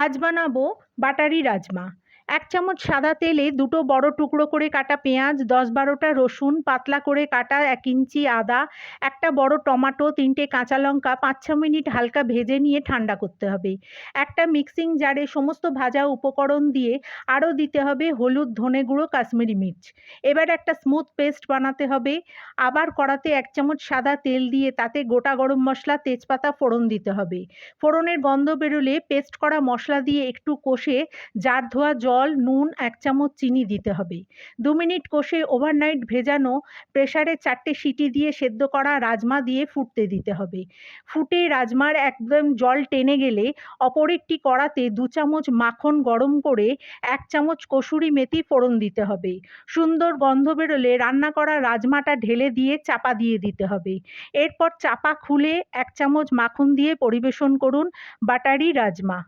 আজ বানাবো বাটারি রাজমা। ১ চামচ সাদা তেলে দুটো বড় টুকরো করে কাটা পেঁয়াজ, ১০-১২টা রসুন, পাতলা করে কাটা ১ ইঞ্চি আদা, একটা বড় টমাটো, ৩টে কাঁচা লঙ্কা ৫-৬ মিনিট হালকা ভেজে নিয়ে ঠান্ডা করতে হবে। একটা মিক্সিং জারে সমস্ত ভাজা উপকরণ দিয়ে আরও দিতে হবে হলুদ, ধনে গুঁড়ো, কাশ্মীরি মির্চ। এবার একটা স্মুথ পেস্ট বানাতে হবে। আবার কড়াতে ১ চামচ সাদা তেল দিয়ে তাতে গোটা গরম মশলা, তেজপাতা ফোড়ন দিতে হবে। ফোড়নের গন্ধ বেরোলে পেস্ট করা মশলা দিয়ে একটু কষে জার ধোয়া জল, নুন, ১ চামচ চিনি দিতে হবে। ২ মিনিট কষে ওভারনাইট ভেজানো প্রেসারে ৪টে সিটি দিয়ে সেদ্ধ করা রাজমা দিয়ে ফুটতে দিতে হবে। ফুটে রাজমার একদম জল টেনে গেলে অপর একটি কড়াতে ২ চামচ মাখন গরম করে ১ চামচ কসুরি মেথি ফোড়ন দিতে হবে। সুন্দর গন্ধ বেরোলে রান্না করা রাজমাটা ঢেলে দিয়ে চাপা দিয়ে দিতে হবে। এরপর চাপা খুলে ১ চামচ মাখন দিয়ে পরিবেশন করুন বাটারি রাজমা।